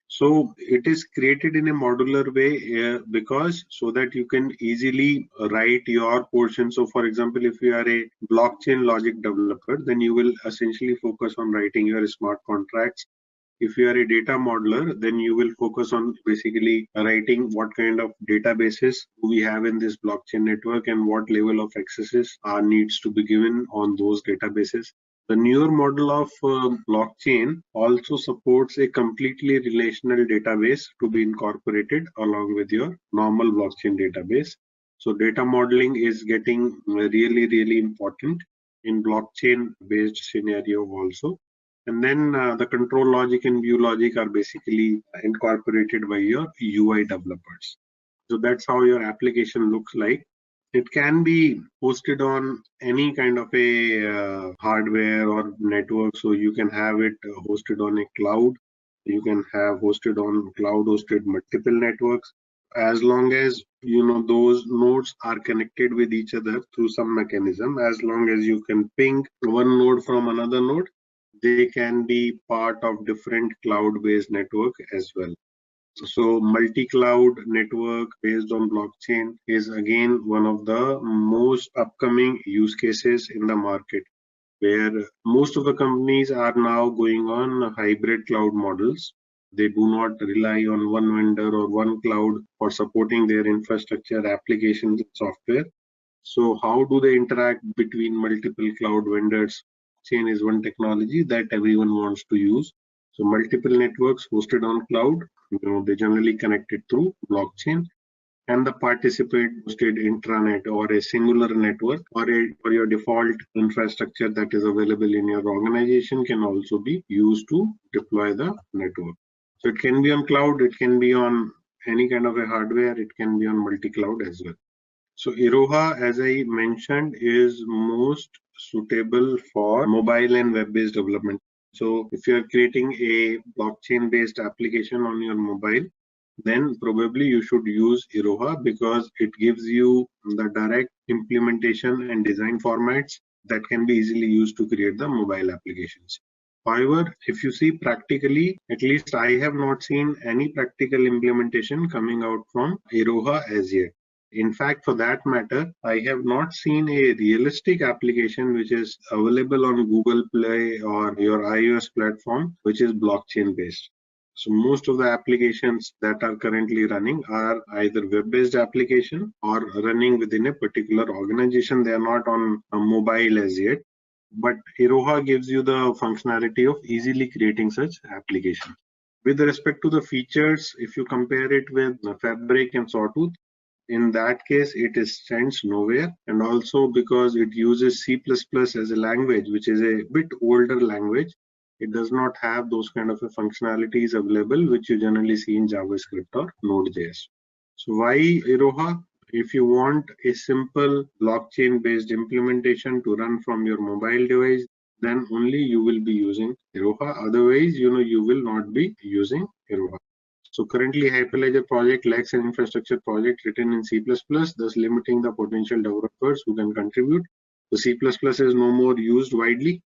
Speaker 1: So it is created in a modular way because so that you can easily write your portion. So for example, if you are a blockchain logic developer, then you will essentially focus on writing your smart contracts. If you are a data modeler, then you will focus on basically writing what kind of databases we have in this blockchain network and what level of accesses needs to be given on those databases. The newer model of blockchain also supports a completely relational database to be incorporated along with your normal blockchain database. So data modeling is getting really, really important in blockchain-based scenario also. And then the control logic and view logic are basically incorporated by your UI developers. So that's how your application looks like. It can be hosted on any kind of a hardware or network. So you can have it hosted on a cloud. You can have hosted on cloud hosted multiple networks. As long as those nodes are connected with each other through some mechanism, as long as you can ping one node from another node, they can be part of different cloud-based network as well. So multi-cloud network based on blockchain is again one of the most upcoming use cases in the market, where most of the companies are now going on hybrid cloud models. They do not rely on one vendor or one cloud for supporting their infrastructure, applications, and software. So how do they interact between multiple cloud vendors? Chain is one technology that everyone wants to use. So multiple networks hosted on cloud, they generally connect it through blockchain, and the participant hosted intranet or a singular network or your default infrastructure that is available in your organization can also be used to deploy the network. So it can be on cloud, it can be on any kind of a hardware, it can be on multi-cloud as well. So 𝐸𝐴, as I mentioned, is most suitable for mobile and web-based development. So if you are creating a blockchain-based application on your mobile, then probably you should use 𝐸𝐴 because it gives you the direct implementation and design formats that can be easily used to create the mobile applications. However, if you see practically, at least I have not seen any practical implementation coming out from 𝐸𝐴 as yet. In fact, for that matter, I have not seen a realistic application which is available on Google Play or your iOS platform, which is blockchain based. So most of the applications that are currently running are either web-based application or running within a particular organization. They are not on a mobile as yet. But 𝐸𝐴 gives you the functionality of easily creating such applications. With respect to the features, if you compare it with Fabric and Sawtooth, in that case, it stands nowhere, and also because it uses C++ as a language, which is a bit older language, it does not have those kind of functionalities available which you generally see in JavaScript or Node.js. So why 𝐸𝐴? If you want a simple blockchain-based implementation to run from your mobile device, then only you will be using 𝐸𝐴. Otherwise, you will not be using 𝐸𝐴. So currently, Hyperledger project lacks an infrastructure project written in C++, thus limiting the potential developers who can contribute. The C++ is no more used widely.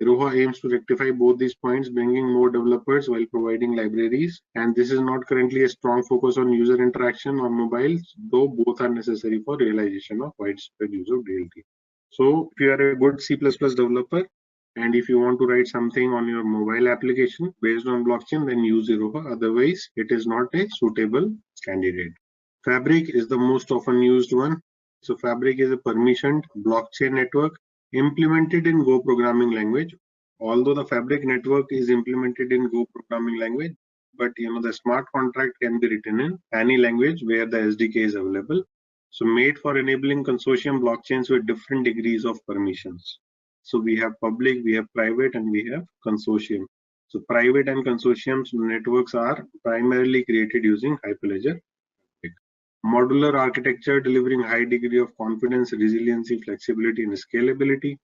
Speaker 1: 𝐿oha aims to rectify both these points, bringing more developers while providing libraries. And this is not currently a strong focus on user interaction on mobiles, though both are necessary for realization of widespread use of DLT. So if you are a good C++ developer, and if you want to write something on your mobile application based on blockchain, then use 𝐿oha. Otherwise, it is not a suitable candidate. Fabric is the most often used one. So Fabric is a permissioned blockchain network implemented in Go programming language. Although the Fabric network is implemented in Go programming language, but the smart contract can be written in any language where the SDK is available. So made for enabling consortium blockchains with different degrees of permissions. So we have public, we have private, and we have consortium. So private and consortium networks are primarily created using Hyperledger. Modular architecture delivering high degree of confidence, resiliency, flexibility, and scalability.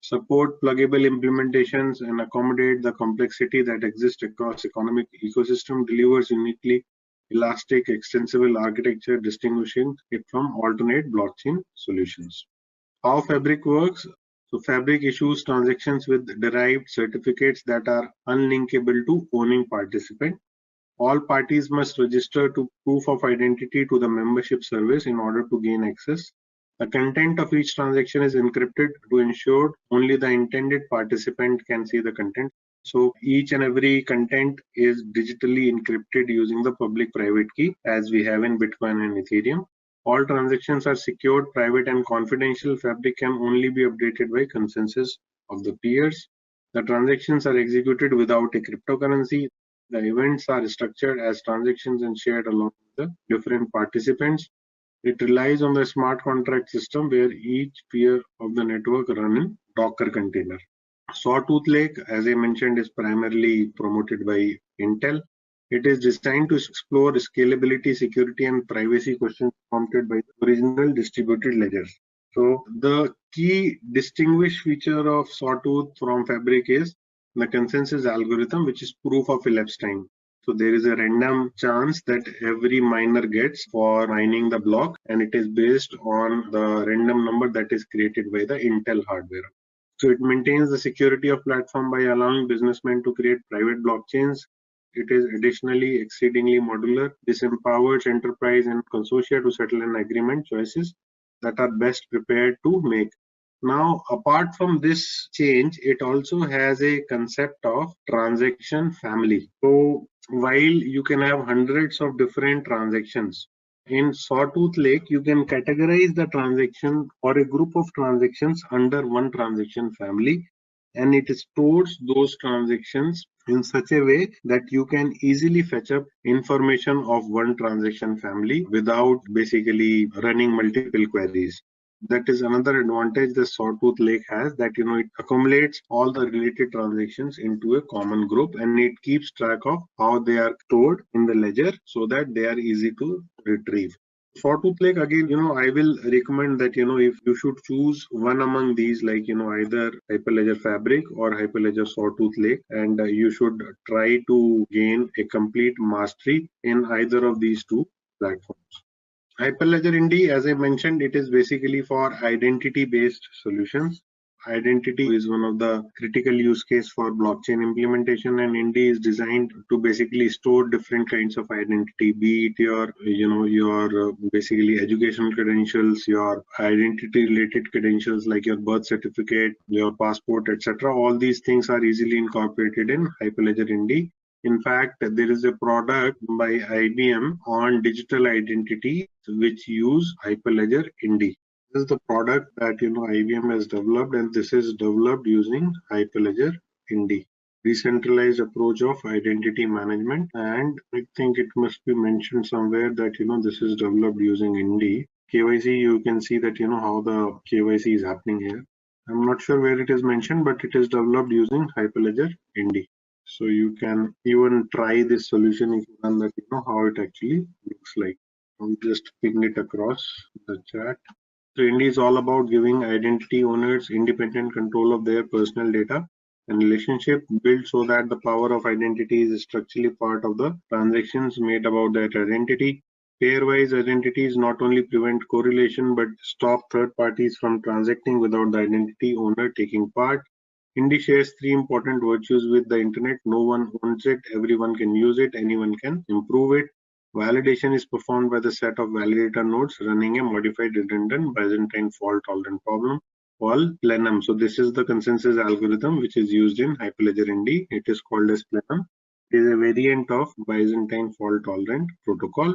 Speaker 1: Support pluggable implementations and accommodate the complexity that exists across economic ecosystem. Delivers uniquely elastic, extensible architecture, distinguishing it from alternate blockchain solutions. How Fabric works? So Fabric issues transactions with derived certificates that are unlinkable to owning participant. All parties must register to proof of identity to the membership service in order to gain access. The content of each transaction is encrypted to ensure only the intended participant can see the content. So each and every content is digitally encrypted using the public-private key, as we have in Bitcoin and Ethereum. All transactions are secured, private, and confidential. Fabric can only be updated by consensus of the peers. The transactions are executed without a cryptocurrency. The events are structured as transactions and shared along with the different participants. It relies on the smart contract system where each peer of the network run in Docker container. Sawtooth Lake, as I mentioned, is primarily promoted by Intel. It is designed to explore scalability, security, and privacy questions prompted by the original distributed ledgers. So the key distinguished feature of Sawtooth from Fabric is the consensus algorithm, which is proof of elapsed time. So there is a random chance that every miner gets for mining the block, and it is based on the random number that is created by the Intel hardware. So it maintains the security of platform by allowing businessmen to create private blockchains. It is additionally exceedingly modular. This empowers enterprise and consortia to settle an agreement choices that are best prepared to make. Now, apart from this change, it also has a concept of transaction family. So while you can have hundreds of different transactions, in Sawtooth Lake, you can categorize the transaction or a group of transactions under one transaction family, and it stores those transactions in such a way that you can easily fetch up information of one transaction family without basically running multiple queries. That is another advantage the Sawtooth Lake has, that it accumulates all the related transactions into a common group, and it keeps track of how they are stored in the ledger so that they are easy to retrieve. Sawtooth Lake, again, I will recommend that, if you should choose one among these, like, either Hyperledger Fabric or Hyperledger Sawtooth Lake, and you should try to gain a complete mastery in either of these two platforms. Hyperledger Indy, as I mentioned, it is basically for identity-based solutions. Identity is one of the critical use case for blockchain implementation, and Indy is designed to basically store different kinds of identity, be it your basically educational credentials, your identity-related credentials like your birth certificate, your passport, etc. All these things are easily incorporated in Hyperledger Indy. In fact, there is a product by IBM on digital identity which use Hyperledger Indy. This is the product that IBM has developed, and this is developed using Hyperledger Indy. Decentralized approach of identity management, and I think it must be mentioned somewhere that this is developed using Indy. KYC, you can see that how the KYC is happening here. I'm not sure where it is mentioned, but it is developed using Hyperledger Indy. So you can even try this solution if you run that, how it actually looks like. I'll just ping it across the chat. So Indy is all about giving identity owners independent control of their personal data and relationship built so that the power of identity is structurally part of the transactions made about that identity. Pairwise identities not only prevent correlation but stop third parties from transacting without the identity owner taking part. Indy shares three important virtues with the internet. No one owns it, everyone can use it, anyone can improve it. Validation is performed by the set of validator nodes running a modified redundant Byzantine fault tolerant problem called plenum. So this is the consensus algorithm which is used in Hyperledger Indy. It is called as plenum. It is a variant of Byzantine fault tolerant protocol.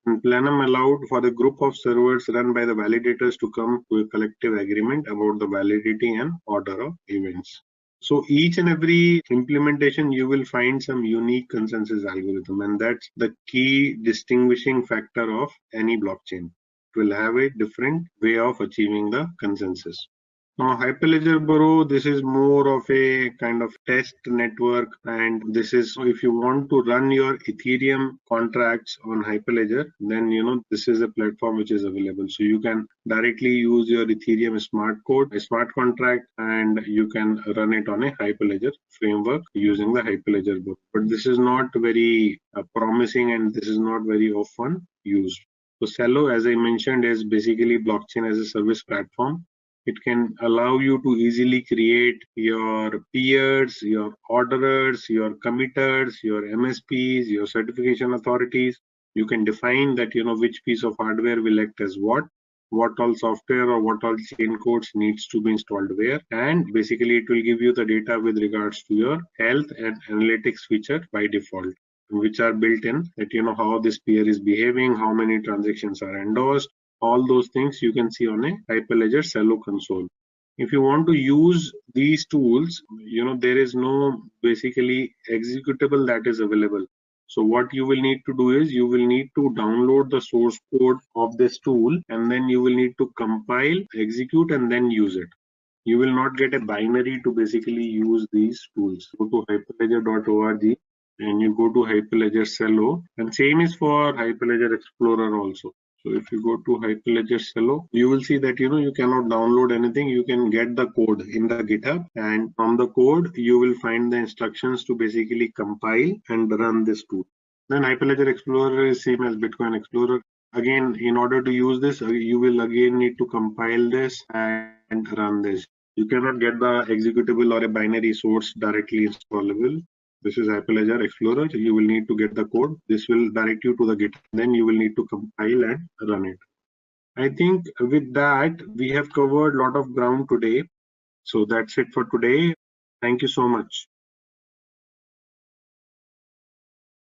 Speaker 1: And plenum allowed for the group of servers run by the validators to come to a collective agreement about the validity and order of events. So each and every implementation, you will find some unique consensus algorithm, and that's the key distinguishing factor of any blockchain. It will have a different way of achieving the consensus. Now, Hyperledger Burrow, this is more of a kind of test network, and this is, so if you want to run your Ethereum contracts on Hyperledger, then this is a platform which is available. So you can directly use your Ethereum smart contract, and you can run it on a Hyperledger framework using the Hyperledger Burrow. But this is not very promising, and this is not very often used. So Celo, as I mentioned, is basically blockchain as a service platform. It can allow you to easily create your peers, your orderers, your committers, your MSPs, your certification authorities. You can define that, which piece of hardware will act as what all software or what all chain codes needs to be installed where. And basically it will give you the data with regards to your health and analytics feature by default, which are built in, that how this peer is behaving, how many transactions are endorsed. All those things you can see on a Hyperledger Celo console. If you want to use these tools, there is no basically executable that is available. So what you will need to do is you will need to download the source code of this tool, and then you will need to compile, execute, and then use it. You will not get a binary to basically use these tools. Go to hyperledger.org and you go to Hyperledger Celo, and same is for Hyperledger Explorer also. So if you go to Hyperledger Celo, you will see that you cannot download anything. You can get the code in the GitHub, and from the code you will find the instructions to basically compile and run this tool. Then Hyperledger Explorer is same as Bitcoin Explorer. Again, in order to use this, you will again need to compile this and run this. You cannot get the executable or a binary source directly installable. This is Hyperledger Explorer. You will need to get the code. This will direct you to the GitHub. Then you will need to compile and run it. I think with that, we have covered a lot of ground today. So that's it for today. Thank you so much.